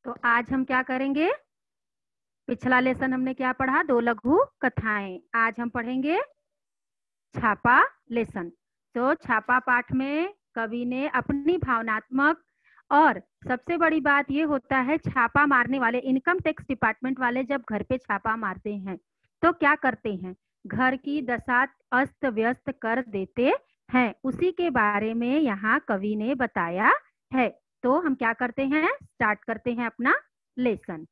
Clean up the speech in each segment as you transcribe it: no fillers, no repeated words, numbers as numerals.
तो आज हम क्या करेंगे? पिछला लेसन हमने क्या पढ़ा? 2 लघु कथाएं। आज हम पढ़ेंगे छापा लेसन। तो छापा पाठ में कवि ने अपनी भावनात्मक, और सबसे बड़ी बात ये होता है, छापा मारने वाले इनकम टैक्स डिपार्टमेंट वाले जब घर पे छापा मारते हैं तो क्या करते हैं? घर की दशा अस्त व्यस्त कर देते हैं। उसी के बारे में यहाँ कवि ने बताया है। तो हम क्या करते हैं? स्टार्ट करते हैं अपना लेसन।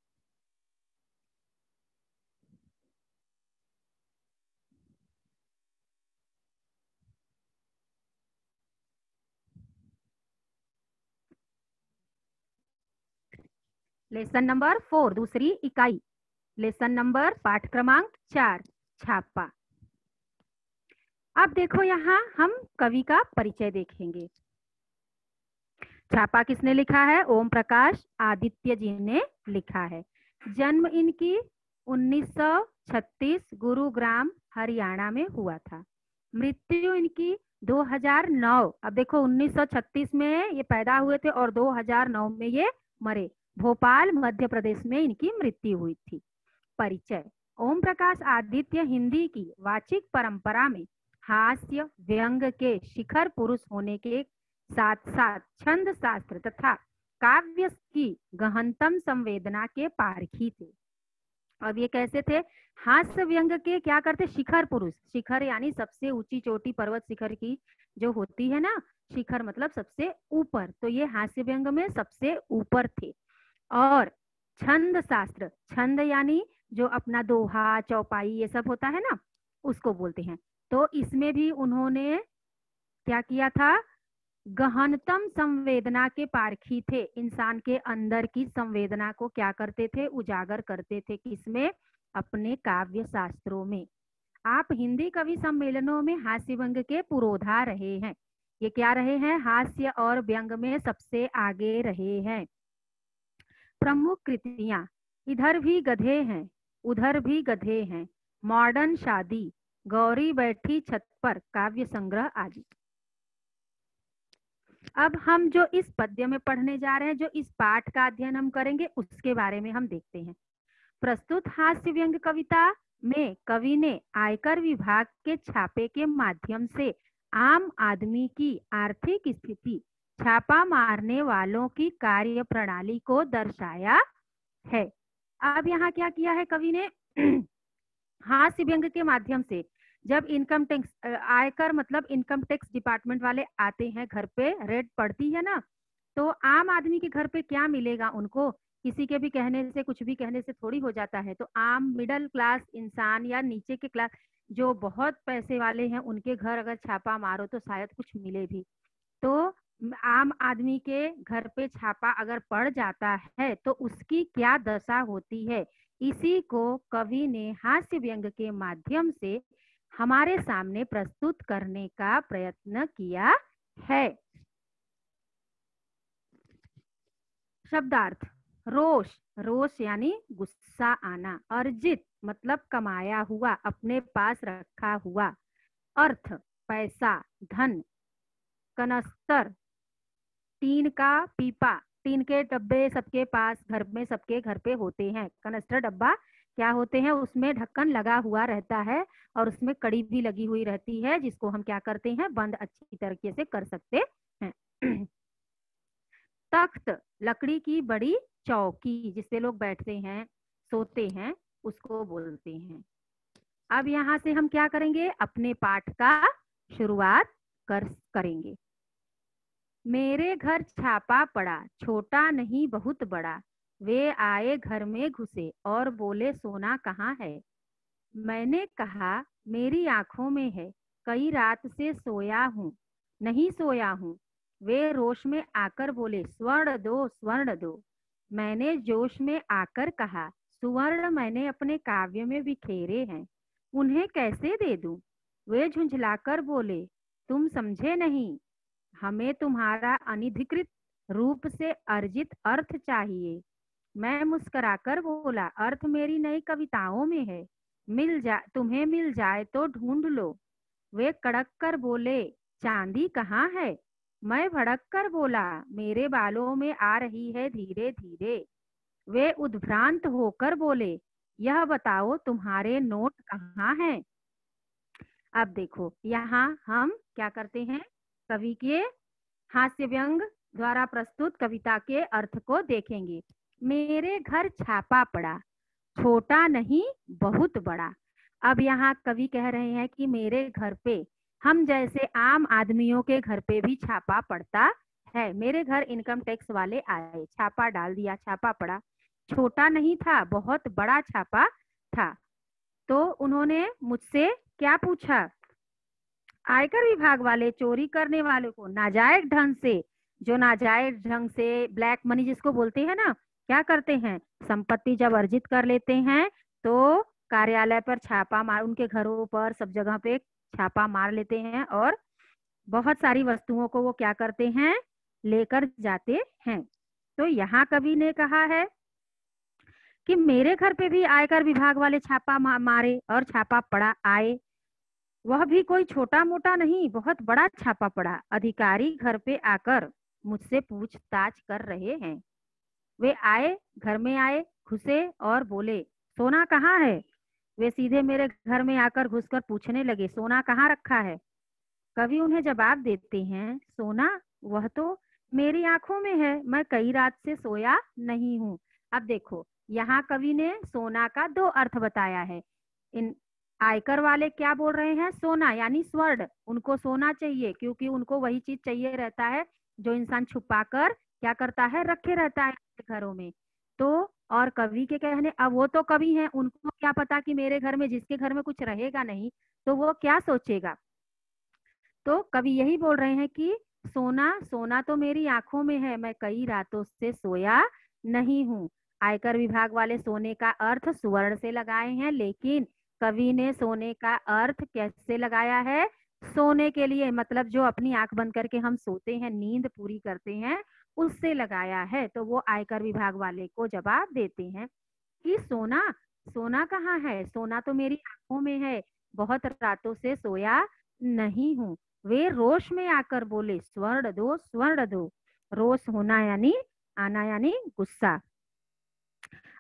लेसन नंबर 4, दूसरी इकाई। लेसन नंबर पाठ क्रमांक 4, छापा। अब देखो यहाँ हम कवि का परिचय देखेंगे। छापा किसने लिखा है? ओम प्रकाश आदित्य जी ने लिखा है। जन्म इनकी 1936 गुरुग्राम हरियाणा में हुआ था। मृत्यु इनकी 2009। अब देखो 1936 में ये पैदा हुए थे और 2009 में ये मरे। भोपाल मध्य प्रदेश में इनकी मृत्यु हुई थी। परिचय। ओम प्रकाश आदित्य हिंदी की वाचिक परंपरा में हास्य व्यंग के शिखर पुरुष होने के साथ साथ छंद शास्त्र तथा काव्य की गहनतम संवेदना के पारखी थे। अब ये कैसे थे? हास्य व्यंग के क्या करते? शिखर पुरुष। शिखर यानी सबसे ऊंची चोटी, पर्वत शिखर की जो होती है ना, शिखर मतलब सबसे ऊपर, तो ये हास्य व्यंग में सबसे ऊपर थे। और छंद शास्त्र, छंद यानी जो अपना दोहा चौपाई ये सब होता है ना, उसको बोलते हैं। तो इसमें भी उन्होंने क्या किया था? गहनतम संवेदना के पारखी थे। इंसान के अंदर की संवेदना को क्या करते थे? उजागर करते थे। किसमें? अपने काव्य शास्त्रों में। आप हिंदी कवि सम्मेलनों में हास्य व्यंग के पुरोधा रहे हैं। ये क्या रहे हैं? हास्य और व्यंग में सबसे आगे रहे हैं। प्रमुख कृतियां, इधर भी गधे हैं उधर भी गधे हैं, मॉडर्न शादी, गौरी बैठी छत पर, काव्य संग्रह आदि। अब हम जो इस पद्य में पढ़ने जा रहे हैं, जो इस पाठ का अध्ययन हम करेंगे, उसके बारे में हम देखते हैं। प्रस्तुत हास्य व्यंग कविता में कवि ने आयकर विभाग के छापे के माध्यम से आम आदमी की आर्थिक स्थिति, छापा मारने वालों की कार्य प्रणाली को दर्शाया है। अब यहाँ क्या किया है कवि ने? हास्य व्यंग के माध्यम से जब इनकम टैक्स, आयकर मतलब इनकम टैक्स डिपार्टमेंट वाले आते हैं घर पे, रेड पड़ती है ना, तो आम आदमी के घर पे क्या मिलेगा उनको? किसी के भी कहने से, कुछ भी कहने से थोड़ी हो जाता है। तो आम मिडिल क्लास इंसान या नीचे के क्लास जो बहुत पैसे वाले हैं, उनके घर अगर छापा मारो तो शायद कुछ मिले भी। तो आम आदमी के घर पे छापा अगर पड़ जाता है तो उसकी क्या दशा होती है, इसी को कवि ने हास्य व्यंग के माध्यम से हमारे सामने प्रस्तुत करने का प्रयत्न किया है। शब्दार्थ। रोष, रोष यानी गुस्सा आना। अर्जित मतलब कमाया हुआ, अपने पास रखा हुआ। अर्थ, पैसा, धन। कनस्तर, टीन का पीपा। टीन के डब्बे सबके पास घर में, सबके घर पे होते हैं। कनस्टर डब्बा क्या होते हैं? उसमें ढक्कन लगा हुआ रहता है और उसमें कड़ी भी लगी हुई रहती है, जिसको हम क्या करते हैं? बंद अच्छी तरीके से कर सकते हैं। तख्त, लकड़ी की बड़ी चौकी जिसपे लोग बैठते हैं, सोते हैं, उसको बोलते हैं। अब यहाँ से हम क्या करेंगे? अपने पाठ का शुरुआत करेंगे। मेरे घर छापा पड़ा, छोटा नहीं बहुत बड़ा, वे आए घर में घुसे और बोले सोना कहाँ है। मैंने कहा मेरी आंखों में है, कई रात से सोया हूँ, नहीं सोया हूँ। वे रोष में आकर बोले स्वर्ण दो, स्वर्ण दो। मैंने जोश में आकर कहा सुवर्ण मैंने अपने काव्य में बिखेरे हैं, उन्हें कैसे दे दूं। वे झुंझलाकर बोले तुम समझे नहीं, हमें तुम्हारा अनधिकृत रूप से अर्जित अर्थ चाहिए। मैं मुस्कुराकर बोला अर्थ मेरी नई कविताओं में है, तुम्हें मिल जाए तो ढूंढ लो। वे कड़क कर बोले चांदी कहाँ है। मैं भड़क कर बोला मेरे बालों में आ रही है धीरे धीरे। वे उद्भ्रांत होकर बोले, यह बताओ तुम्हारे नोट कहाँ हैं। अब देखो यहाँ हम क्या करते हैं, कवि के हास्य व्यंग द्वारा प्रस्तुत कविता के अर्थ को देखेंगे। मेरे घर छापा पड़ा, छोटा नहीं बहुत बड़ा। अब यहाँ कवि कह रहे हैं कि मेरे घर पे, हम जैसे आम आदमियों के घर पे भी छापा पड़ता है। मेरे घर इनकम टैक्स वाले आए, छापा डाल दिया, छापा पड़ा, छोटा नहीं था बहुत बड़ा छापा था। तो उन्होंने मुझसे क्या पूछा, आयकर विभाग वाले चोरी करने वाले को नाजायज ढंग से, जो नाजायज ढंग से ब्लैक मनी जिसको बोलते हैं ना, क्या करते हैं, संपत्ति जब अर्जित कर लेते हैं तो कार्यालय पर छापा मार, उनके घरों पर सब जगह पे छापा मार लेते हैं और बहुत सारी वस्तुओं को वो क्या करते हैं, लेकर जाते हैं। तो यहाँ कवि ने कहा है कि मेरे घर पे भी आयकर विभाग वाले छापा मारे और छापा पड़ा, आए, वह भी कोई छोटा मोटा नहीं, बहुत बड़ा छापा पड़ा। अधिकारी घर पे आकर मुझसे पूछताछ कर रहे हैं। वे आए, घर में आए, घुसे और बोले, सोना कहाँ है। वे सीधे मेरे घर में आकर घुसकर पूछने लगे, सोना कहाँ रखा है। कवि उन्हें जवाब देते हैं, सोना वह तो मेरी आंखों में है, मैं कई रात से सोया नहीं हूँ। अब देखो यहाँ कवि ने सोना का दो अर्थ बताया है। इन आयकर वाले क्या बोल रहे हैं, सोना यानी स्वर्ण, उनको सोना चाहिए क्योंकि उनको वही चीज चाहिए रहता है जो इंसान छुपा कर क्या करता है, रखे रहता है घरों में। तो और कवि के कहने, अब वो तो कवि हैं, उनको क्या पता कि मेरे घर में, जिसके घर में कुछ रहेगा नहीं तो वो क्या सोचेगा। तो कवि यही बोल रहे हैं कि सोना, सोना तो मेरी आंखों में है, मैं कई रातों से सोया नहीं हूँ। आयकर विभाग वाले सोने का अर्थ सुवर्ण से लगाए हैं, लेकिन कवि ने सोने का अर्थ कैसे लगाया है, सोने के लिए, मतलब जो अपनी आंख बंद करके हम सोते हैं, नींद पूरी करते हैं, उससे लगाया है। तो वो आयकर विभाग वाले को जवाब देते हैं कि सोना, सोना कहाँ है, सोना तो मेरी आंखों में है, बहुत रातों से सोया नहीं हूँ। वे रोष में आकर बोले, स्वर्ण दो स्वर्ण दो। रोष होना यानी आना यानी गुस्सा।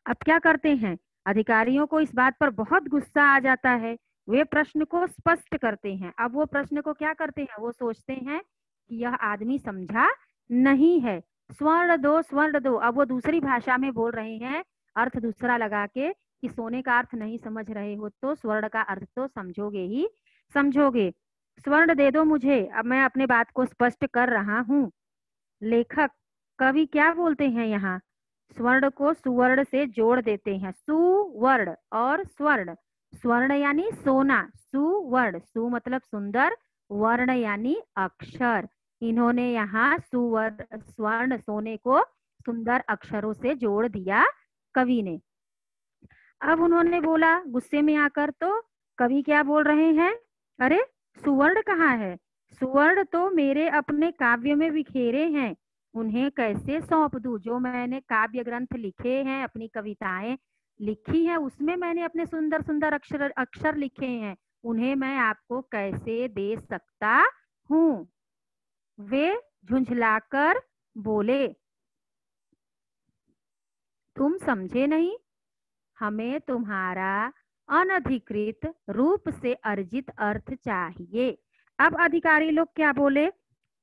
अब क्या करते हैं, अधिकारियों को इस बात पर बहुत गुस्सा आ जाता है। वे प्रश्न को स्पष्ट करते हैं। अब वो प्रश्न को क्या करते हैं, वो सोचते हैं कि यह आदमी समझा नहीं है, स्वर्ण दो स्वर्ण दो। अब वो दूसरी भाषा में बोल रहे हैं, अर्थ दूसरा लगा के, कि सोने का अर्थ नहीं समझ रहे हो तो स्वर्ण का अर्थ तो समझोगे ही समझोगे। स्वर्ण दे दो मुझे, अब मैं अपने बात को स्पष्ट कर रहा हूँ। लेखक कवि क्या बोलते हैं यहाँ, स्वर्ण को सुवर्ण से जोड़ देते हैं, सुवर्ण और स्वर्ण। स्वर्ण यानी सोना, सुवर्ण, सु मतलब सुंदर, वर्ण यानी अक्षर। इन्होंने यहाँ सुवर्ण स्वर्ण सोने को सुंदर अक्षरों से जोड़ दिया कवि ने। अब उन्होंने बोला गुस्से में आकर, तो कवि क्या बोल रहे हैं, अरे सुवर्ण कहाँ है, सुवर्ण तो मेरे अपने काव्य में बिखेरे हैं, उन्हें कैसे सौंप दूं। जो मैंने काव्य ग्रंथ लिखे हैं, अपनी कविताएं लिखी हैं, उसमें मैंने अपने सुंदर सुंदर अक्षर अक्षर लिखे हैं, उन्हें मैं आपको कैसे दे सकता हूँ। वे झुंझलाकर बोले, तुम समझे नहीं, हमें तुम्हारा अनधिकृत रूप से अर्जित अर्थ चाहिए। अब अधिकारी लोग क्या बोले,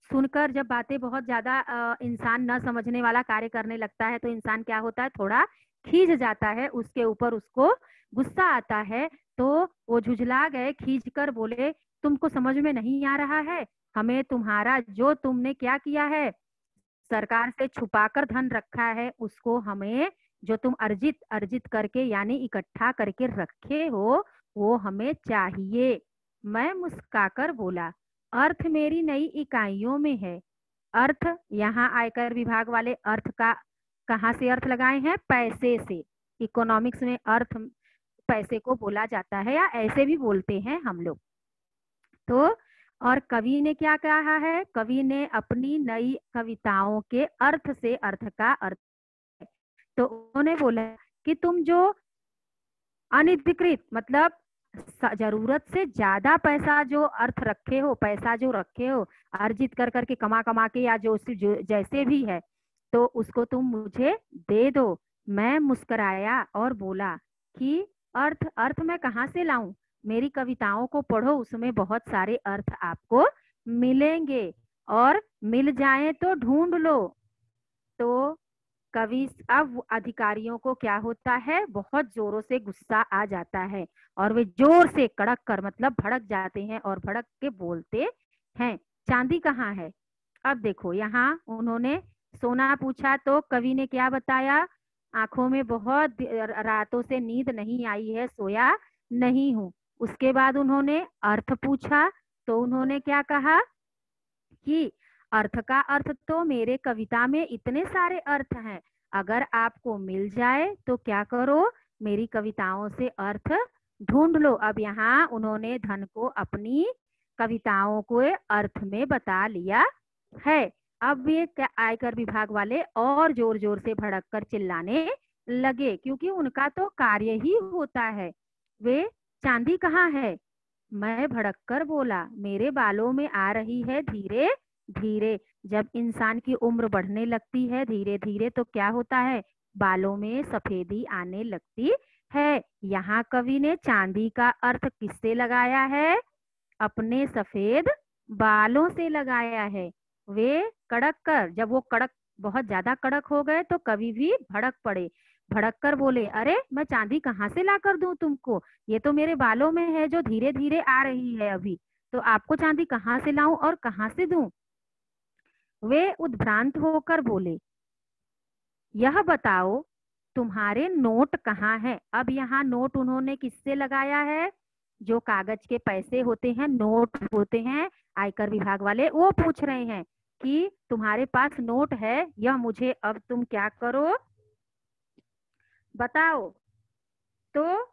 सुनकर जब बातें बहुत ज्यादा इंसान न समझने वाला कार्य करने लगता है तो इंसान क्या होता है, थोड़ा खींच जाता है, उसके ऊपर उसको गुस्सा आता है। तो वो झुझला गए, खींच कर बोले, तुमको समझ में नहीं आ रहा है, हमें तुम्हारा, जो तुमने क्या किया है, सरकार से छुपाकर धन रखा है, उसको हमें, जो तुम अर्जित अर्जित करके यानी इकट्ठा करके रखे हो, वो हमें चाहिए। मैं मुस्काकर बोला, अर्थ मेरी नई इकाइयों में है। अर्थ, यहाँ आयकर विभाग वाले अर्थ का कहाँ से अर्थ लगाए हैं, पैसे से। इकोनॉमिक्स में अर्थ पैसे को बोला जाता है, या ऐसे भी बोलते हैं हम लोग। तो और कवि ने क्या कहा है, कवि ने अपनी नई कविताओं के अर्थ से अर्थ का अर्थ, तो उन्होंने बोला कि तुम जो अनधिकृत, मतलब जरूरत से ज्यादा पैसा जो अर्थ रखे हो, पैसा जो रखे हो अर्जित कर करके, कमा कमा के, या जो जैसे भी है, तो उसको तुम मुझे दे दो। मैं मुस्कुराया और बोला कि अर्थ अर्थ मैं कहाँ से लाऊं? मेरी कविताओं को पढ़ो, उसमें बहुत सारे अर्थ आपको मिलेंगे, और मिल जाए तो ढूंढ लो। तो कवि अब अधिकारियों को क्या होता है, बहुत जोरों से गुस्सा आ जाता है, और वे जोर से कड़क कर मतलब भड़क जाते हैं और भड़क के बोलते हैं, चांदी कहाँ है? अब देखो यहाँ उन्होंने सोना पूछा तो कवि ने क्या बताया, आंखों में बहुत रातों से नींद नहीं आई है, सोया नहीं हूँ। उसके बाद उन्होंने अर्थ पूछा तो उन्होंने क्या कहा कि अर्थ का अर्थ तो मेरे कविता में इतने सारे अर्थ हैं, अगर आपको मिल जाए तो क्या करो, मेरी कविताओं से अर्थ ढूंढ लो। अब यहाँ उन्होंने धन को अपनी कविताओं को अर्थ में बता लिया है। अब ये आयकर विभाग वाले और जोर जोर से भड़क कर चिल्लाने लगे, क्योंकि उनका तो कार्य ही होता है। वे चांदी कहाँ है? मैं भड़क कर बोला, मेरे बालों में आ रही है धीरे धीरे। जब इंसान की उम्र बढ़ने लगती है धीरे धीरे तो क्या होता है, बालों में सफेदी आने लगती है। यहाँ कवि ने चांदी का अर्थ किससे लगाया है? अपने सफेद बालों से लगाया है। वे कड़क कर, जब वो कड़क बहुत ज्यादा कड़क हो गए तो कवि भी भड़क पड़े, भड़क कर बोले, अरे मैं चांदी कहाँ से ला कर दूं तुमको, ये तो मेरे बालों में है जो धीरे धीरे आ रही है अभी, तो आपको चांदी कहाँ से लाऊं और कहाँ से दूं? वे उद्भ्रांत होकर बोले, यह बताओ तुम्हारे नोट कहाँ हैं? अब यहाँ नोट उन्होंने किससे लगाया है? जो कागज के पैसे होते हैं, नोट होते हैं, आयकर विभाग वाले वो पूछ रहे हैं कि तुम्हारे पास नोट है, यह मुझे अब तुम क्या करो, बताओ। तो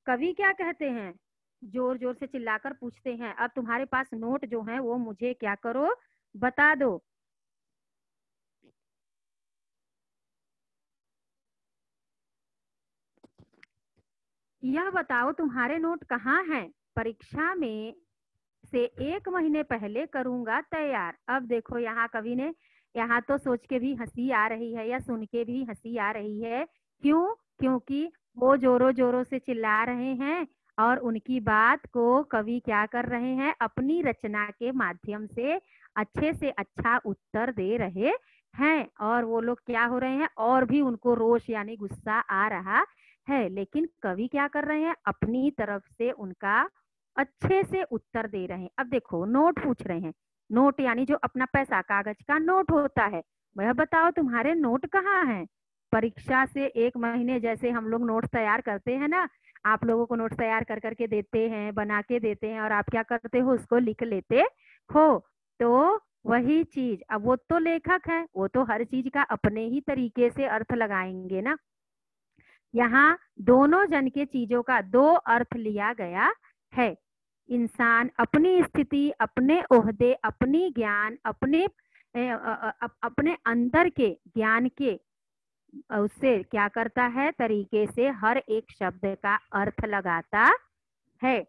कवि क्या कहते हैं, जोर जोर से चिल्लाकर पूछते हैं, अब तुम्हारे पास नोट जो है वो मुझे क्या करो, बता दो। यह बताओ तुम्हारे नोट कहाँ हैं? परीक्षा में से 1 महीने पहले करूंगा तैयार। अब देखो यहाँ कवि ने, यहाँ तो सोच के भी हंसी आ रही है या सुन के भी हंसी आ रही है। क्यों? क्योंकि वो जोरों जोरों से चिल्ला रहे हैं और उनकी बात को कवि क्या कर रहे हैं, अपनी रचना के माध्यम से अच्छा उत्तर दे रहे हैं, और वो लोग क्या हो रहे हैं, और भी उनको रोष यानी गुस्सा आ रहा है। लेकिन कवि क्या कर रहे हैं, अपनी तरफ से उनका अच्छे से उत्तर दे रहे हैं। अब देखो नोट पूछ रहे हैं, नोट यानी जो अपना पैसा कागज का नोट होता है, वह बताओ तुम्हारे नोट कहाँ हैं? परीक्षा से 1 महीने, जैसे हम लोग नोट तैयार करते हैं ना, आप लोगों को नोट तैयार कर करके देते हैं, बना के देते हैं, और आप क्या करते हो, उसको लिख लेते हो। तो वही चीज, अब वो तो लेखक है, वो तो हर चीज का अपने ही तरीके से अर्थ लगाएंगे ना। यहाँ दोनों जन के चीजों का दो अर्थ लिया गया है। इंसान अपनी स्थिति, अपने ओहदे, अपनी ज्ञान, अपने अंदर के ज्ञान के उससे क्या करता है, तरीके से हर एक शब्द का अर्थ लगाता है।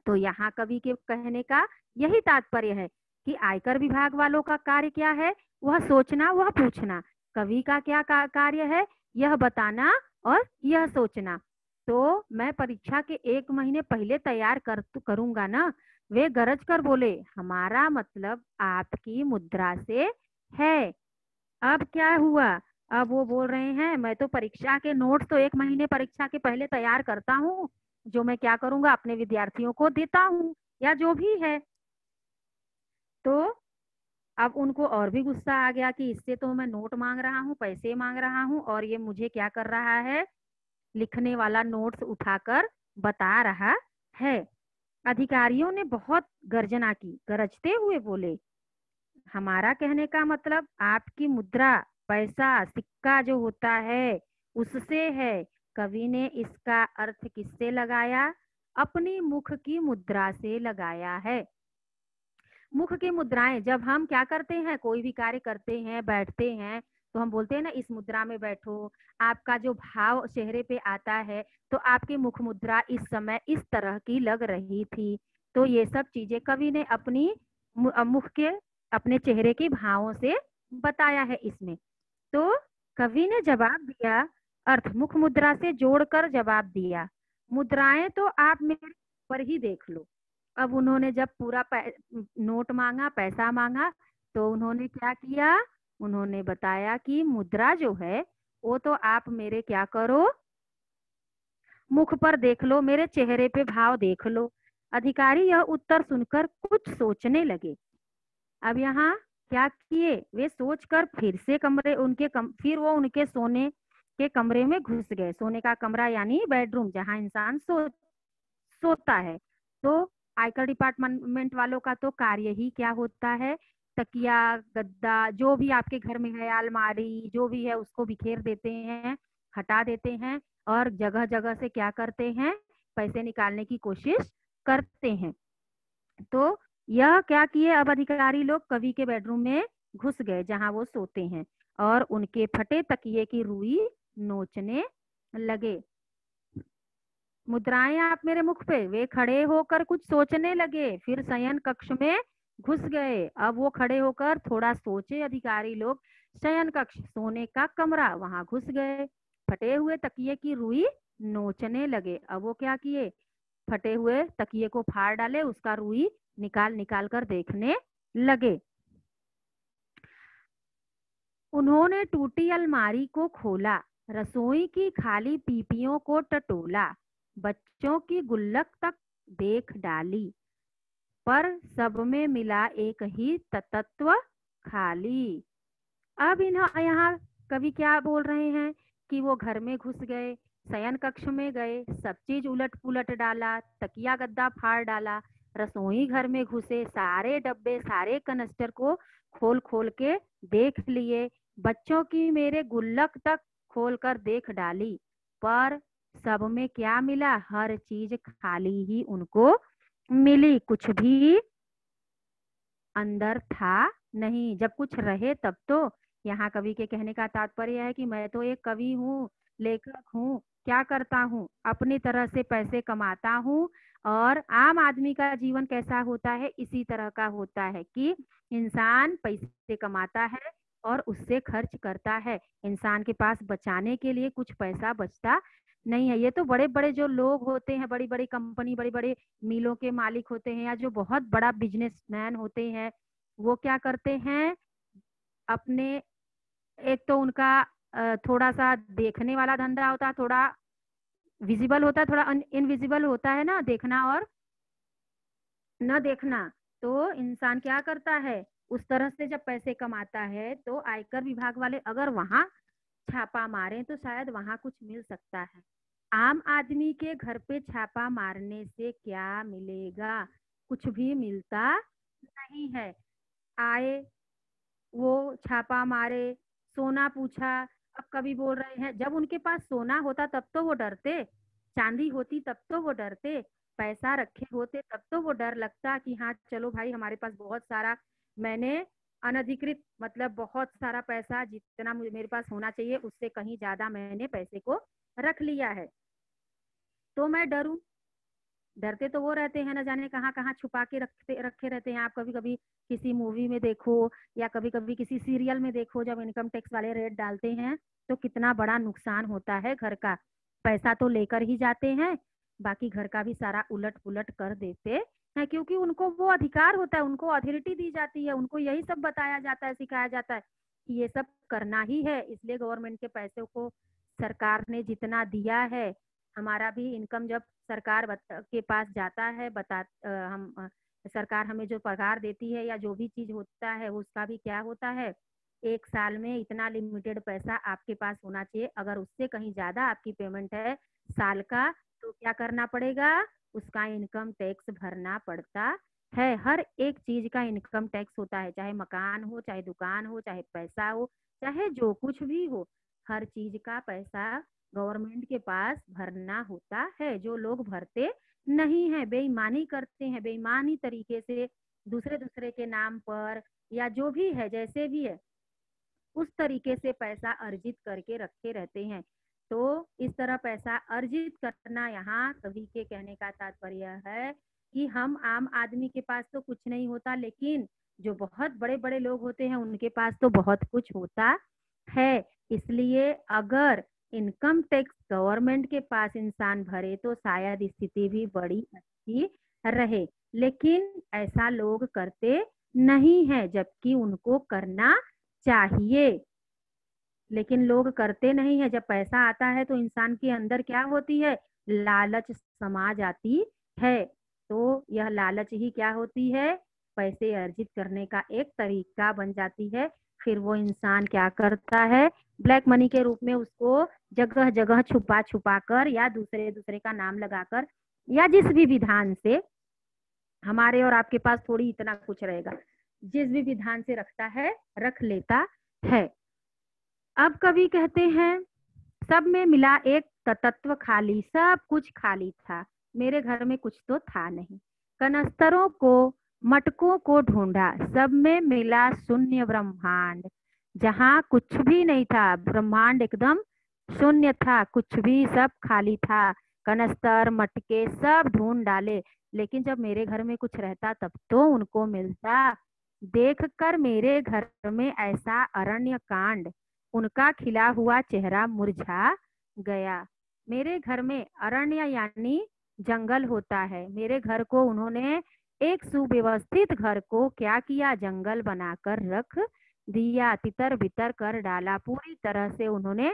तो यहाँ कवि के कहने का यही तात्पर्य है कि आयकर विभाग वालों का कार्य क्या है, वह सोचना, वह पूछना। कवि का क्या कार्य है, यह बताना और यह सोचना। तो मैं परीक्षा के 1 महीने पहले तैयार करूंगा ना। वे गरज कर बोले, हमारा मतलब आपकी मुद्रा से है। अब क्या हुआ, अब वो बोल रहे हैं, मैं तो परीक्षा के नोट्स तो 1 महीने परीक्षा के पहले तैयार करता हूँ, जो मैं क्या करूंगा, अपने विद्यार्थियों को देता हूँ या जो भी है। तो अब उनको और भी गुस्सा आ गया कि इससे तो मैं नोट मांग रहा हूँ, पैसे मांग रहा हूँ, और ये मुझे क्या कर रहा है, लिखने वाला नोट्स उठाकर बता रहा है। अधिकारियों ने बहुत गर्जना की, गरजते हुए बोले, हमारा कहने का मतलब आपकी मुद्रा, पैसा, सिक्का जो होता है उससे है। कवि ने इसका अर्थ किससे लगाया? अपनी मुख की मुद्रा से लगाया है। मुख की मुद्राएं, जब हम क्या करते हैं, कोई भी कार्य करते हैं, बैठते हैं, तो हम बोलते हैं ना, इस मुद्रा में बैठो। आपका जो भाव चेहरे पे आता है, तो आपकी मुख मुद्रा इस समय इस तरह की लग रही थी। तो ये सब चीजें कवि ने अपनी मुख के, अपने चेहरे के भावों से बताया है इसमें। तो कवि ने जवाब दिया, अर्थ मुख मुद्रा से जोड़कर जवाब दिया, मुद्राएं तो आप मेरे पर ही देख लो। अब उन्होंने जब पूरा नोट मांगा, पैसा मांगा, तो उन्होंने क्या किया, उन्होंने बताया कि मुद्रा जो है वो तो आप मेरे क्या करो, मुख पर देख लो, मेरे चेहरे पे भाव देख लो। अधिकारी यह उत्तर सुनकर कुछ सोचने लगे। अब यहाँ क्या किए, वे सोचकर फिर से कमरे फिर वो उनके सोने के कमरे में घुस गए। सोने का कमरा यानी बेडरूम, जहाँ इंसान सोता है। तो आयकर डिपार्टमेंट वालों का तो कार्य ही क्या होता है, तकिया गद्दा जो भी आपके घर में है, अलमारी जो भी है, उसको बिखेर देते हैं, हटा देते हैं, और जगह जगह से क्या करते हैं, पैसे निकालने की कोशिश करते हैं। तो यह क्या किए, अब अधिकारी लोग कवि के बेडरूम में घुस गए जहां वो सोते हैं, और उनके फटे तकिए की रुई नोचने लगे। मुद्राएं आप मेरे मुख पे, वे खड़े होकर कुछ सोचने लगे, फिर शयन कक्ष में घुस गए। अब वो खड़े होकर थोड़ा सोचे अधिकारी लोग, शयन कक्ष सोने का कमरा, वहां घुस गए, फटे हुए तकिए की रुई नोचने लगे। अब वो क्या किए, फटे हुए तकिए को फाड़ डाले, उसका रुई निकाल निकाल कर देखने लगे। उन्होंने टूटी अलमारी को खोला, रसोई की खाली पीपियों को टटोला, बच्चों की गुल्लक तक देख डाली, पर सब में मिला एक ही तत्व, खाली। अब इन्हें यहाँ कवि क्या बोल रहे हैं कि वो घर में घुस गए, शयन कक्ष में गए, सब चीज उलट पुलट डाला, तकिया गद्दा फाड़ डाला, रसोई घर में घुसे, सारे डब्बे सारे कनस्टर को खोल खोल के देख लिए, बच्चों की मेरे गुल्लक तक खोल कर देख डाली, पर सब में क्या मिला, हर चीज खाली ही उनको मिली, कुछ भी अंदर था नहीं। जब कुछ रहे तब तो, यहाँ कवि के कहने का तात्पर्य है कि मैं तो एक कवि हूँ, लेखक हूँ, क्या करता हूँ, अपनी तरह से पैसे कमाता हूँ, और आम आदमी का जीवन कैसा होता है, इसी तरह का होता है कि इंसान पैसे कमाता है और उससे खर्च करता है, इंसान के पास बचाने के लिए कुछ पैसा बचता नहीं है। ये तो बड़े बड़े जो लोग होते हैं, बड़ी बड़ी कंपनी, बड़ी बड़ी मिलों के मालिक होते हैं, या जो बहुत बड़ा बिजनेसमैन होते हैं, वो क्या करते हैं, अपने, एक तो उनका थोड़ा सा देखने वाला धंधा होता है, थोड़ा विजिबल होता है, थोड़ा इनविजिबल होता है ना, देखना और न देखना। तो इंसान क्या करता है, उस तरह से जब पैसे कमाता है, तो आयकर विभाग वाले अगर वहां छापा मारें तो शायद वहां कुछ मिल सकता है। आम आदमी के घर पे छापा मारने से क्या मिलेगा, कुछ भी मिलता नहीं है। आए, वो छापा मारे, सोना पूछा। अब कभी बोल रहे हैं, जब उनके पास सोना होता तब तो वो डरते, चांदी होती तब तो वो डरते, पैसा रखे होते तब तो वो डर लगता कि हाँ चलो भाई हमारे पास बहुत सारा, मैंने अनधिकृत मतलब बहुत सारा पैसा, जितना मुझे मेरे पास होना चाहिए उससे कहीं ज्यादा मैंने पैसे को रख लिया है, तो मैं डरूं। डरते तो वो रहते हैं, न जाने कहाँ कहाँ छुपा के रखते रखे रहते हैं। आप कभी कभी किसी मूवी में देखो, या कभी कभी किसी सीरियल में देखो, जब इनकम टैक्स वाले रेड डालते हैं तो कितना बड़ा नुकसान होता है घर का। पैसा तो लेकर ही जाते हैं, बाकी घर का भी सारा उलट पुलट कर देते हैं, क्योंकि उनको वो अधिकार होता है, उनको अथॉरिटी दी जाती है, उनको यही सब बताया जाता है, सिखाया जाता है कि ये सब करना ही है। इसलिए गवर्नमेंट के पैसे को सरकार ने जितना दिया है, हमारा भी इनकम जब सरकार के पास जाता है, सरकार हमें जो पगार देती है या जो भी चीज होता है, उसका भी क्या होता है, एक साल में इतना लिमिटेड पैसा आपके पास होना चाहिए, अगर उससे कहीं ज्यादा आपकी पेमेंट है साल का, तो क्या करना पड़ेगा, उसका इनकम टैक्स भरना पड़ता है। हर एक चीज का इनकम टैक्स होता है, चाहे मकान हो, चाहे दुकान हो, चाहे पैसा हो, चाहे जो कुछ भी हो, हर चीज का पैसा गवर्नमेंट के पास भरना होता है। जो लोग भरते नहीं है, बेईमानी करते हैं, बेईमानी तरीके से दूसरे दूसरे के नाम पर, या जो भी है जैसे भी है उस तरीके से पैसा अर्जित करके रखे रहते हैं। तो इस तरह पैसा अर्जित करना, यहाँ कवि के कहने का तात्पर्य है कि हम आम आदमी के पास तो कुछ नहीं होता, लेकिन जो बहुत बड़े बड़े लोग होते हैं उनके पास तो बहुत कुछ होता है। इसलिए अगर इनकम टैक्स गवर्नमेंट के पास इंसान भरे तो शायद स्थिति भी बड़ी अच्छी रहे, लेकिन ऐसा लोग करते नहीं है, जबकि उनको करना चाहिए, लेकिन लोग करते नहीं है। जब पैसा आता है तो इंसान के अंदर क्या होती है, लालच समा जाती है। तो यह लालच ही क्या होती है, पैसे अर्जित करने का एक तरीका बन जाती है। फिर वो इंसान क्या करता है, ब्लैक मनी के रूप में उसको जगह जगह छुपा छुपा कर या दूसरे दूसरे का नाम लगाकर या जिस भी विधान से, हमारे और आपके पास थोड़ी इतना कुछ रहेगा, जिस भी विधान से रखता है रख लेता है। अब कवि कहते हैं, सब में मिला एक तत्व खाली, सब कुछ खाली था, मेरे घर में कुछ तो था नहीं। कनस्तरों को मटकों को ढूंढा, सब में मिला शून्य ब्रह्मांड, जहाँ कुछ भी नहीं था, ब्रह्मांड एकदम शून्य था, कुछ भी सब खाली था। कनस्तर मटके सब ढूंढ डाले, लेकिन जब मेरे घर में कुछ रहता तब तो उनको मिलता। देखकर मेरे घर में ऐसा अरण्य कांड, उनका खिला हुआ चेहरा मुरझा गया। मेरे घर में अरण्य यानी जंगल होता है, मेरे घर को उन्होंने एक सुव्यवस्थित घर को क्या किया, जंगल बनाकर रख दिया, तितर बितर कर डाला, पूरी तरह से उन्होंने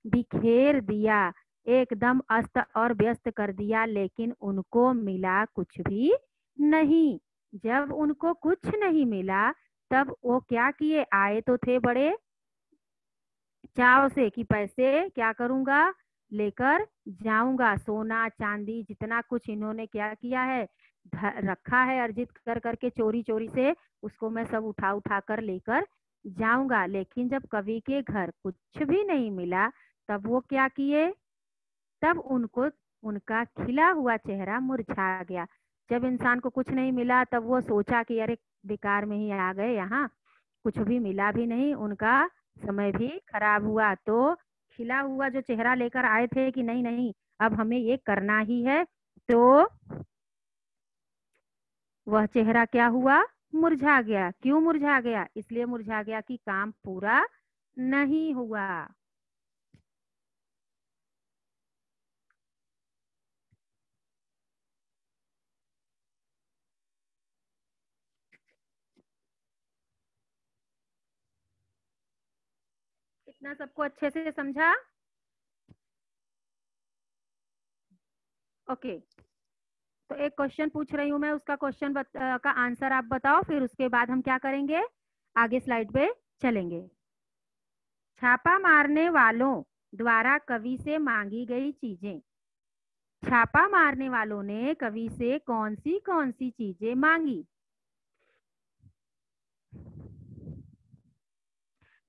बिखेर दिया, एकदम अस्त और व्यस्त कर दिया, लेकिन उनको मिला कुछ भी नहीं। जब उनको कुछ नहीं मिला तब वो क्या किए, आए तो थे बड़े चाव से कि पैसे क्या करूंगा, लेकर जाऊंगा, सोना चांदी जितना कुछ इन्होंने क्या किया है, रखा है अर्जित कर करके चोरी चोरी से, उसको मैं सब उठा उठा कर लेकर जाऊंगा। लेकिन जब कवि के घर कुछ भी नहीं मिला तब वो क्या किए, तब उनको उनका खिला हुआ चेहरा मुरझा गया। जब इंसान को कुछ नहीं मिला तब वो सोचा कि अरे बेकार में ही आ गए, यहाँ कुछ भी मिला भी नहीं, उनका समय भी खराब हुआ। तो खिला हुआ जो चेहरा लेकर आए थे कि नहीं नहीं अब हमें ये करना ही है, तो वह चेहरा क्या हुआ, मुरझा गया। क्यों मुरझा गया, इसलिए मुरझा गया कि काम पूरा नहीं हुआ। इतना सबको अच्छे से समझा? ओके, तो एक क्वेश्चन पूछ रही हूँ मैं, उसका का आंसर आप बताओ, फिर उसके बाद हम क्या करेंगे, आगे स्लाइड पे चलेंगे। छापा मारने वालों द्वारा कवि से मांगी गई चीजें, छापा मारने वालों ने कवि से कौन सी चीजें मांगी।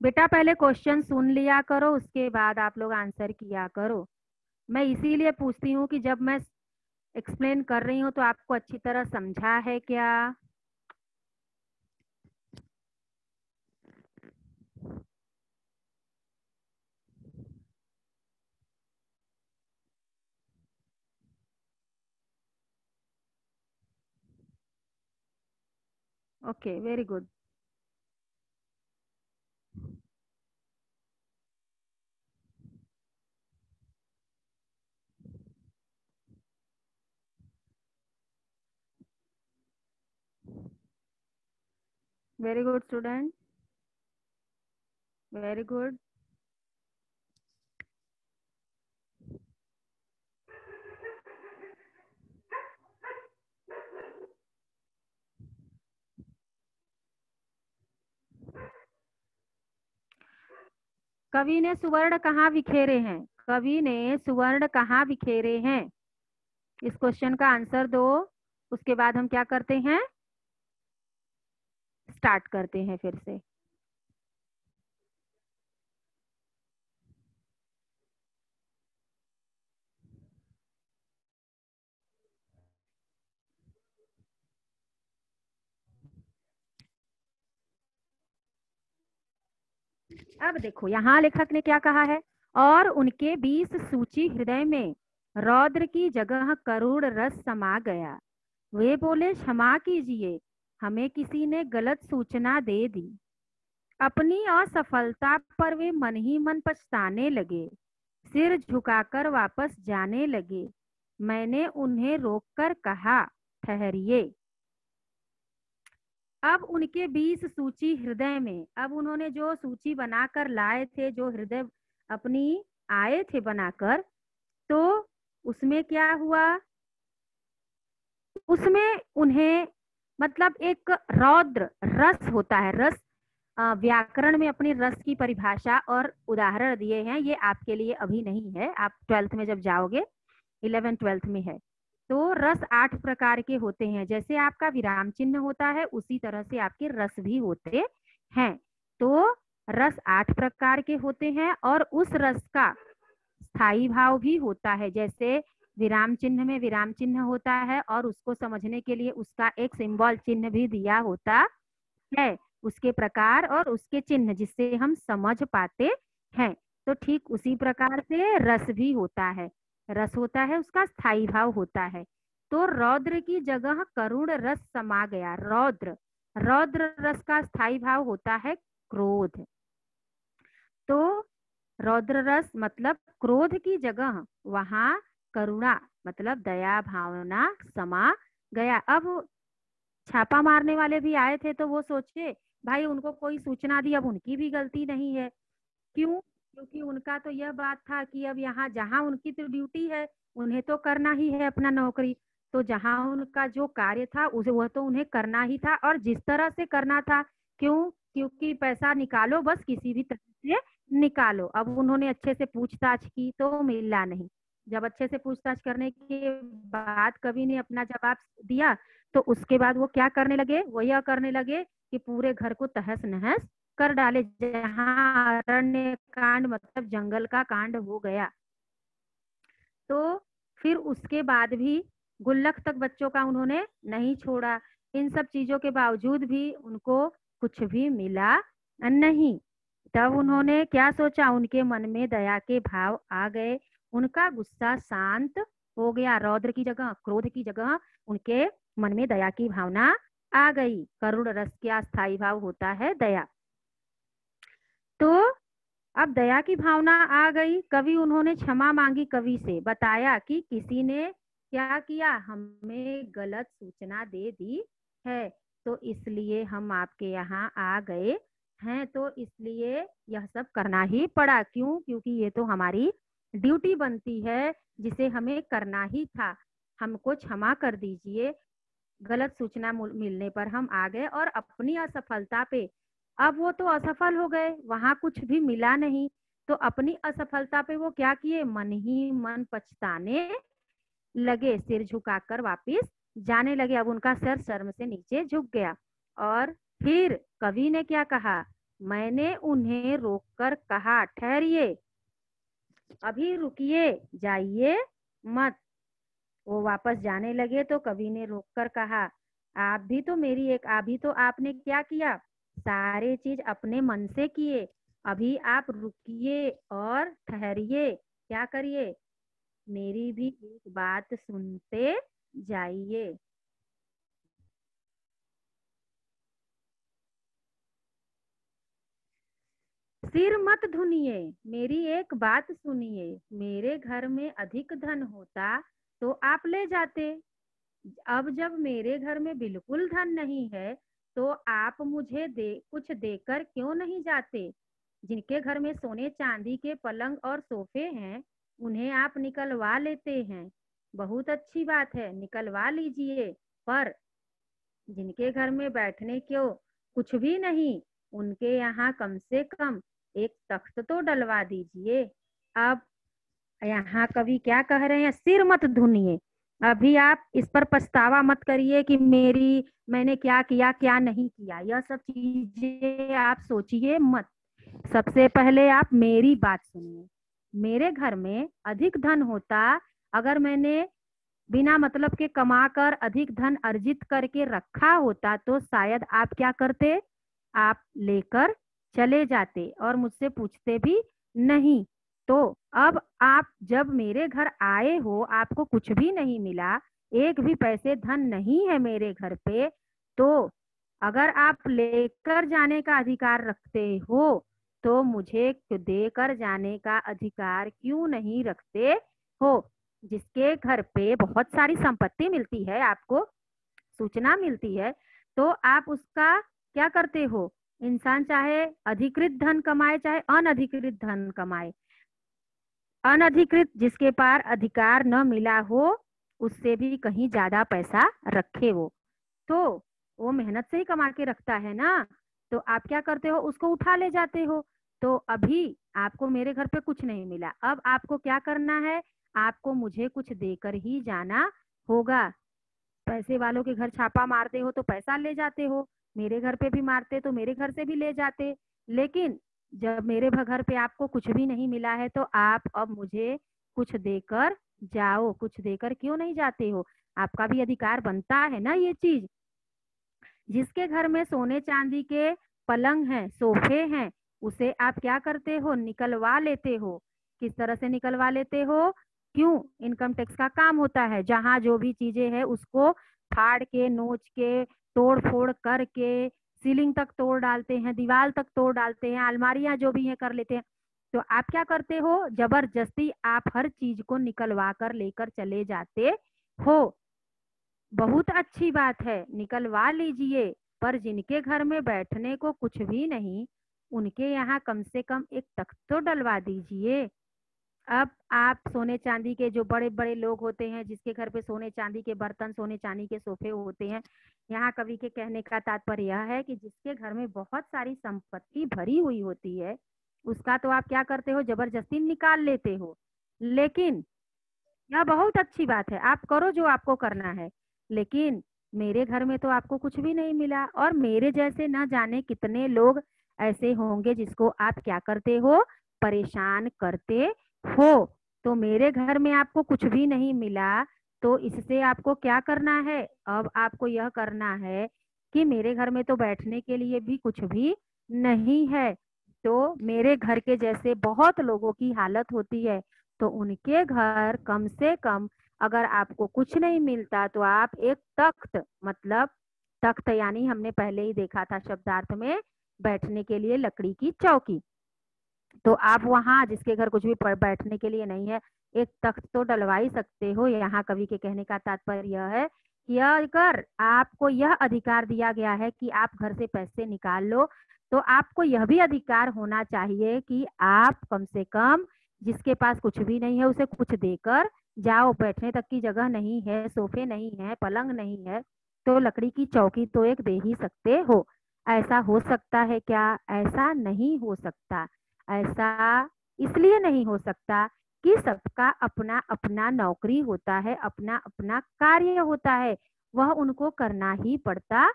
बेटा पहले क्वेश्चन सुन लिया करो, उसके बाद आप लोग आंसर किया करो। मैं इसीलिए पूछती हूँ कि जब मैं एक्सप्लेन कर रही हूँ तो आपको अच्छी तरह समझा है क्या। Okay, very good. Very good student, very good. कवि ने सुवर्ण कहाँ बिखेरे हैं, कवि ने सुवर्ण कहाँ बिखेरे हैं, इस क्वेश्चन का आंसर दो। उसके बाद हम क्या करते हैं, स्टार्ट करते हैं फिर से। अब देखो यहाँ लेखक ने क्या कहा है, और उनके 20 सूची हृदय में रौद्र की जगह करुण रस समा गया, वे बोले क्षमा कीजिए, हमें किसी ने गलत सूचना दे दी। अपनी असफलता पर वे मन ही मन पछताने लगे, सिर झुकाकर वापस जाने लगे। मैंने उन्हें रोककर कहा, ठहरिए। अब उनके 20 सूची हृदय में, अब उन्होंने जो सूची बनाकर लाए थे, जो हृदय अपनी आए थे बनाकर, तो उसमें क्या हुआ, उसमें उन्हें मतलब एक रौद्र रस होता है, रस व्याकरण में अपनी रस की परिभाषा और उदाहरण दिए हैं। ये आपके लिए अभी नहीं है, आप 12th में जब जाओगे, 11 12th में है। तो रस 8 प्रकार के होते हैं। जैसे आपका विराम चिन्ह होता है, उसी तरह से आपके रस भी होते हैं। तो रस 8 प्रकार के होते हैं और उस रस का स्थायी भाव भी होता है। जैसे विराम चिन्ह में विराम चिन्ह होता है और उसको समझने के लिए उसका एक सिंबल चिन्ह भी दिया होता है, उसके प्रकार और उसके चिन्ह, जिससे हम समझ पाते हैं। तो ठीक उसी प्रकार से रस भी होता है, रस होता है, उसका स्थायी भाव होता है। तो रौद्र की जगह करुण रस समा गया। रौद्र, रौद्र रस का स्थायी भाव होता है क्रोध। तो रौद्र रस मतलब क्रोध की जगह वहां करुणा मतलब दया भावना समा गया। अब छापा मारने वाले भी आए थे, तो वो सोचे भाई उनको कोई सूचना दी, अब उनकी भी गलती नहीं है। क्यों? क्योंकि उनका तो यह बात था कि अब यहाँ जहाँ उनकी तो ड्यूटी है, उन्हें तो करना ही है अपना नौकरी। तो जहाँ उनका जो कार्य था उसे वह तो उन्हें करना ही था, और जिस तरह से करना था। क्यों? क्योंकि पैसा निकालो, बस किसी भी तरह से निकालो। अब उन्होंने अच्छे से पूछताछ की तो मिला नहीं। जब अच्छे से पूछताछ करने के बाद कवि ने अपना जवाब दिया, तो उसके बाद वो क्या करने लगे, वो यह करने लगे कि पूरे घर को तहस नहस कर डाले। जहाँ अरण्य कांड मतलब जंगल का कांड हो गया। तो फिर उसके बाद भी गुल्लक तक बच्चों का उन्होंने नहीं छोड़ा। इन सब चीजों के बावजूद भी उनको कुछ भी मिला नहीं। तब उन्होंने क्या सोचा, उनके मन में दया के भाव आ गए, उनका गुस्सा शांत हो गया। रौद्र की जगह, क्रोध की जगह उनके मन में दया की भावना आ गई। करुण रस का स्थायी भाव होता है दया। तो अब दया की भावना आ गई। कवि उन्होंने क्षमा मांगी, कवि से बताया कि किसी ने क्या किया, हमें गलत सूचना दे दी है, तो इसलिए हम आपके यहाँ आ गए हैं। तो इसलिए यह सब करना ही पड़ा। क्यों? क्योंकि ये तो हमारी ड्यूटी बनती है, जिसे हमें करना ही था। हमको क्षमा कर दीजिए, गलत सूचना मिलने पर हम आ गए और अपनी असफलता पे, अब वो तो असफल हो गए, वहां कुछ भी मिला नहीं। तो अपनी असफलता पे वो क्या किए, मन ही मन पछताने लगे, सिर झुकाकर वापिस जाने लगे। अब उनका सर शर्म से नीचे झुक गया। और फिर कवि ने क्या कहा, मैंने उन्हें रोककर कहा, ठहरिए, अभी रुकिए, जाइए मत। वो वापस जाने लगे तो कवि ने रोककर कहा, आप भी तो मेरी एक, अभी तो आपने क्या किया, सारे चीज अपने मन से किए, अभी आप रुकिए और ठहरिए, क्या करिए, मेरी भी एक बात सुनते जाइए। सिर मत धुनिए, मेरी एक बात सुनिए, मेरे घर में अधिक धन होता तो आप ले जाते। अब जब मेरे घर में बिल्कुल धन नहीं है, तो आप मुझे कुछ देकर क्यों नहीं जाते। जिनके घर में सोने चांदी के पलंग और सोफे हैं, उन्हें आप निकलवा लेते हैं, बहुत अच्छी बात है, निकलवा लीजिए। पर जिनके घर में बैठने क्यों कुछ भी नहीं, उनके यहाँ कम से कम एक तख्त तो डलवा दीजिए। अब यहाँ कवि क्या कह रहे हैं, सिर मत धुनिए, अभी आप इस पर पछतावा मत करिए कि मैंने क्या किया क्या नहीं किया, यह सब चीजें आप सोचिए मत। सबसे पहले आप मेरी बात सुनिए। मेरे घर में अधिक धन होता, अगर मैंने बिना मतलब के कमा कर अधिक धन अर्जित करके रखा होता, तो शायद आप क्या करते, आप लेकर चले जाते और मुझसे पूछते भी नहीं। तो अब आप जब मेरे घर आए हो, आपको कुछ भी नहीं मिला, एक भी पैसे धन नहीं है मेरे घर पे, तो अगर आप लेकर जाने का अधिकार रखते हो तो मुझे देकर जाने का अधिकार क्यों नहीं रखते हो। जिसके घर पे बहुत सारी संपत्ति मिलती है, आपको सूचना मिलती है, तो आप उसका क्या करते हो। इंसान चाहे अधिकृत धन कमाए चाहे अनधिकृत धन कमाए, अनधिकृत जिसके पार अधिकार न मिला हो उससे भी कहीं ज्यादा पैसा रखे तो वो मेहनत से ही कमा के रखता है ना। तो आप क्या करते हो, उसको उठा ले जाते हो। तो अभी आपको मेरे घर पे कुछ नहीं मिला, अब आपको क्या करना है, आपको मुझे कुछ देकर ही जाना होगा। पैसे वालों के घर छापा मारते हो तो पैसा ले जाते हो, मेरे घर पे भी मारते तो मेरे घर से भी ले जाते। लेकिन जब मेरे घर पे आपको कुछ भी नहीं मिला है तो आप अब मुझे कुछ देकर जाओ। कुछ देकर क्यों नहीं जाते हो, आपका भी अधिकार बनता है ना ये चीज। जिसके घर में सोने चांदी के पलंग हैं, सोफे हैं, उसे आप क्या करते हो, निकलवा लेते हो। किस तरह से निकलवा लेते हो, क्यों, इनकम टैक्स का काम होता है। जहां जो भी चीजें हैं उसको फाड़ के नोच के तोड़ फोड़ करके सीलिंग तक तोड़ डालते हैं, दीवार तक तोड़ डालते हैं, अलमारियां जो भी है कर लेते हैं। तो आप क्या करते हो, जबरदस्ती आप हर चीज को निकलवा कर लेकर चले जाते हो। बहुत अच्छी बात है, निकलवा लीजिए, पर जिनके घर में बैठने को कुछ भी नहीं उनके यहाँ कम से कम एक तख्त तो डलवा दीजिए। अब आप सोने चांदी के जो बड़े बड़े लोग होते हैं, जिसके घर पे सोने चांदी के बर्तन, सोने चांदी के सोफे होते हैं, यहाँ कवि के कहने का तात्पर्य यह है कि जिसके घर में बहुत सारी संपत्ति भरी हुई होती है उसका तो आप क्या करते हो, जबरदस्ती निकाल लेते हो। लेकिन यह बहुत अच्छी बात है, आप करो जो आपको करना है। लेकिन मेरे घर में तो आपको कुछ भी नहीं मिला, और मेरे जैसे ना जाने कितने लोग ऐसे होंगे जिसको आप क्या करते हो, परेशान करते हो। तो मेरे घर में आपको कुछ भी नहीं मिला, तो इससे आपको क्या करना है, अब आपको यह करना है कि मेरे घर में तो बैठने के लिए भी कुछ भी नहीं है। तो मेरे घर के जैसे बहुत लोगों की हालत होती है, तो उनके घर कम से कम अगर आपको कुछ नहीं मिलता तो आप एक तख्त, मतलब तख्त यानी हमने पहले ही देखा था शब्दार्थ में, बैठने के लिए लकड़ी की चौकी, तो आप वहां जिसके घर कुछ भी बैठने के लिए नहीं है एक तख्त तो डलवा ही सकते हो। यहाँ कवि के कहने का तात्पर्य यह है कि अगर आपको यह अधिकार दिया गया है कि आप घर से पैसे निकाल लो, तो आपको यह भी अधिकार होना चाहिए कि आप कम से कम जिसके पास कुछ भी नहीं है उसे कुछ देकर जाओ। बैठने तक की जगह नहीं है, सोफे नहीं है, पलंग नहीं है, तो लकड़ी की चौकी तो एक दे ही सकते हो। ऐसा हो सकता है क्या, ऐसा नहीं हो सकता। ऐसा इसलिए नहीं हो सकता कि सबका अपना अपना नौकरी होता है, अपना अपना कार्य होता है, वह उनको करना ही पड़ता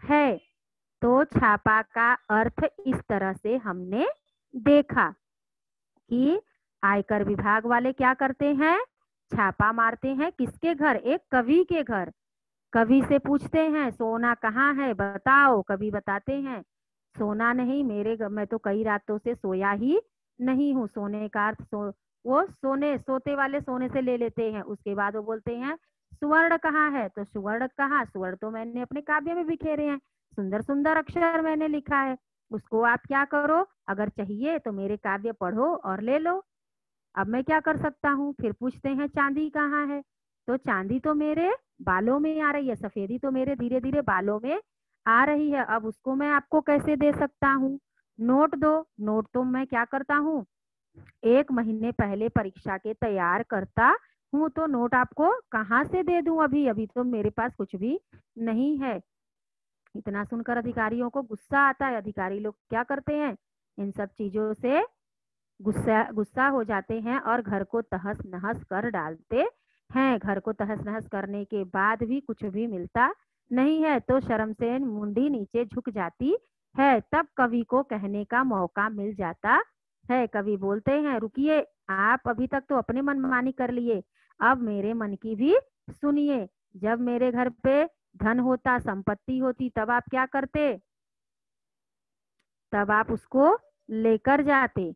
है। तो छापा का अर्थ इस तरह से हमने देखा कि आयकर विभाग वाले क्या करते हैं, छापा मारते हैं किसके घर, एक कवि के घर। कवि से पूछते हैं सोना कहाँ है बताओ, कवि बताते हैं सोना नहीं, मैं तो कई रातों से सोया ही नहीं हूँ। सोने का अर्थ वो सोने सोते वाले सोने से ले लेते हैं। उसके बाद वो बोलते हैं सुवर्ण कहाँ है, तो सुवर्ण कहाँ, सुवर्ण तो मैंने अपने काव्य में बिखेरे हैं, सुंदर सुंदर अक्षर मैंने लिखा है, उसको आप क्या करो, अगर चाहिए तो मेरे काव्य पढ़ो और ले लो। अब मैं क्या कर सकता हूँ, फिर पूछते हैं चांदी कहाँ है, तो चांदी तो मेरे बालों में आ रही है, सफेदी तो मेरे धीरे धीरे बालों में आ रही है, अब उसको मैं आपको कैसे दे सकता हूँ, नोट दो। नोट तो मैं क्या करता हूँ, 1 महीने पहले परीक्षा के तैयार करता हूँ, तो नोट आपको कहाँ से दे दूं, अभी अभी तो मेरे पास कुछ भी नहीं है। इतना सुनकर अधिकारियों को गुस्सा आता है। अधिकारी लोग क्या करते हैं, इन सब चीजों से गुस्सा गुस्सा हो जाते हैं और घर को तहस नहस कर डालते हैं। घर को तहस नहस करने के बाद भी कुछ भी मिलता नहीं है, तो शर्म से मुंडी नीचे झुक जाती है। तब कवि को कहने का मौका मिल जाता है। कवि बोलते हैं रुकिए, आप अभी तक तो अपने मनमानी कर लिए, अब मेरे मन की भी सुनिए। जब मेरे घर पे धन होता, संपत्ति होती, तब आप क्या करते, तब आप उसको लेकर जाते।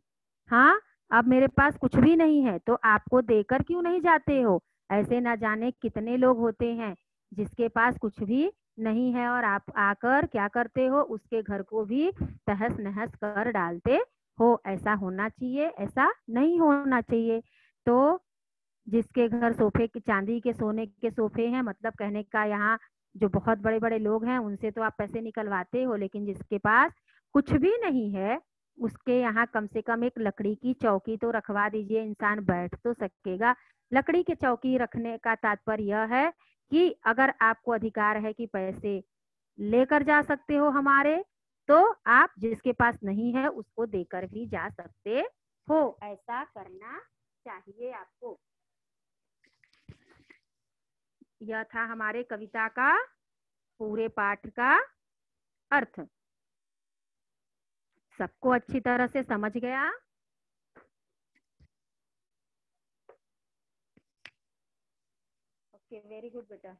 हाँ, अब मेरे पास कुछ भी नहीं है तो आपको देकर क्यों नहीं जाते हो। ऐसे ना जाने कितने लोग होते हैं जिसके पास कुछ भी नहीं है और आप आकर क्या करते हो, उसके घर को भी तहस नहस कर डालते हो। ऐसा होना चाहिए, ऐसा नहीं होना चाहिए। तो जिसके घर सोफे के, चांदी के सोने के सोफे हैं, मतलब कहने का यहाँ जो बहुत बड़े बड़े लोग हैं उनसे तो आप पैसे निकलवाते हो, लेकिन जिसके पास कुछ भी नहीं है उसके यहाँ कम से कम एक लकड़ी की चौकी तो रखवा दीजिए, इंसान बैठ तो सकेगा। लकड़ी की चौकी रखने का तात्पर्य यह है कि अगर आपको अधिकार है कि पैसे लेकर जा सकते हो हमारे, तो आप जिसके पास नहीं है उसको देकर भी जा सकते हो। ऐसा करना चाहिए आपको। यह था हमारे कविता का पूरे पाठ का अर्थ। सबको अच्छी तरह से समझ गया? ओके, वेरी गुड बेटा।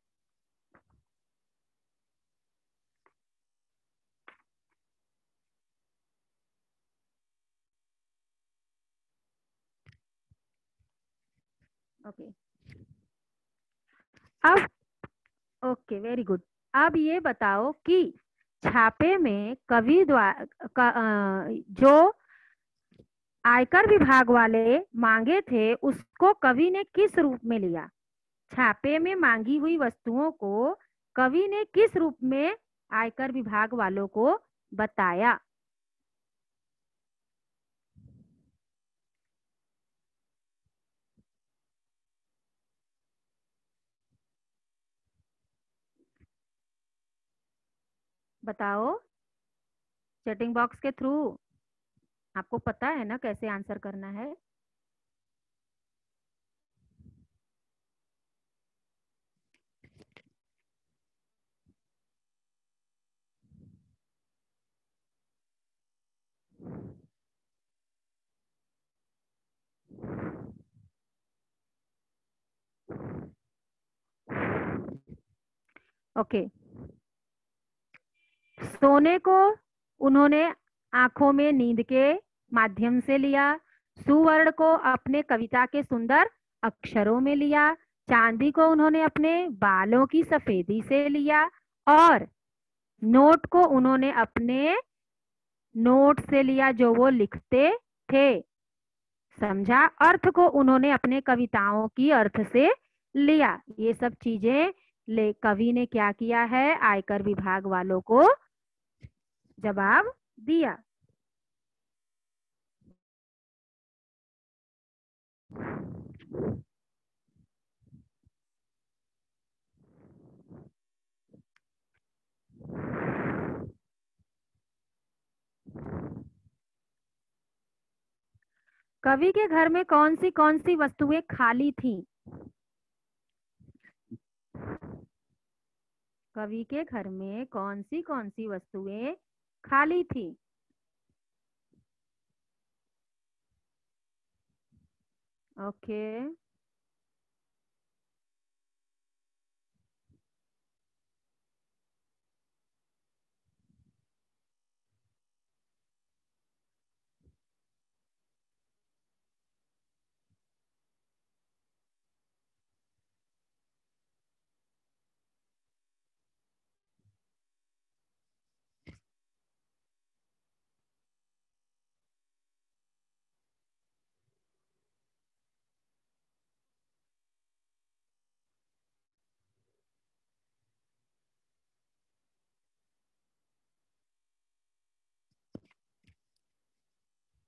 ओके, अब ओके, वेरी गुड। अब ये बताओ कि छापे में कवि द्वारा जो आयकर विभाग वाले मांगे थे उसको कवि ने किस रूप में लिया? छापे में मांगी हुई वस्तुओं को कवि ने किस रूप में आयकर विभाग वालों को बताया? बताओ, चैटिंग बॉक्स के थ्रू। आपको पता है ना कैसे आंसर करना है? ओके, सोने को उन्होंने आंखों में नींद के माध्यम से लिया। सुवर्ण को अपने कविता के सुंदर अक्षरों में लिया। चांदी को उन्होंने अपने बालों की सफेदी से लिया। और नोट को उन्होंने अपने नोट से लिया जो वो लिखते थे। समझा? अर्थ को उन्होंने अपने कविताओं की अर्थ से लिया। ये सब चीजें ले कवि ने क्या किया है, आयकर विभाग वालों को जवाब दिया। कवि के घर में कौन सी वस्तुएं खाली थीं? कवि के घर में कौन सी वस्तुएं खाली थी? ओके,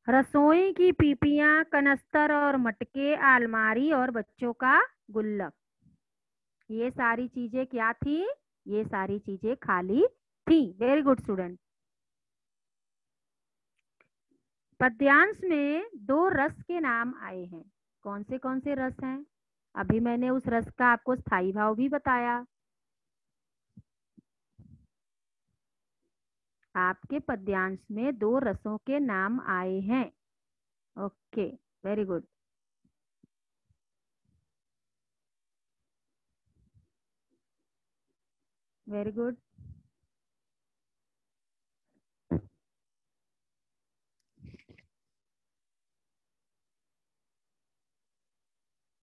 रसोई की पीपियां, कनस्तर और मटके, अलमारी और बच्चों का गुल्लक, ये सारी चीजें क्या थी? ये सारी चीजें खाली थी। Very good student. पद्यांश में दो रस के नाम आए हैं। कौन से रस हैं? अभी मैंने उस रस का आपको स्थाई भाव भी बताया। आपके पद्यांश में दो रसों के नाम आए हैं। Okay, very good. Very good.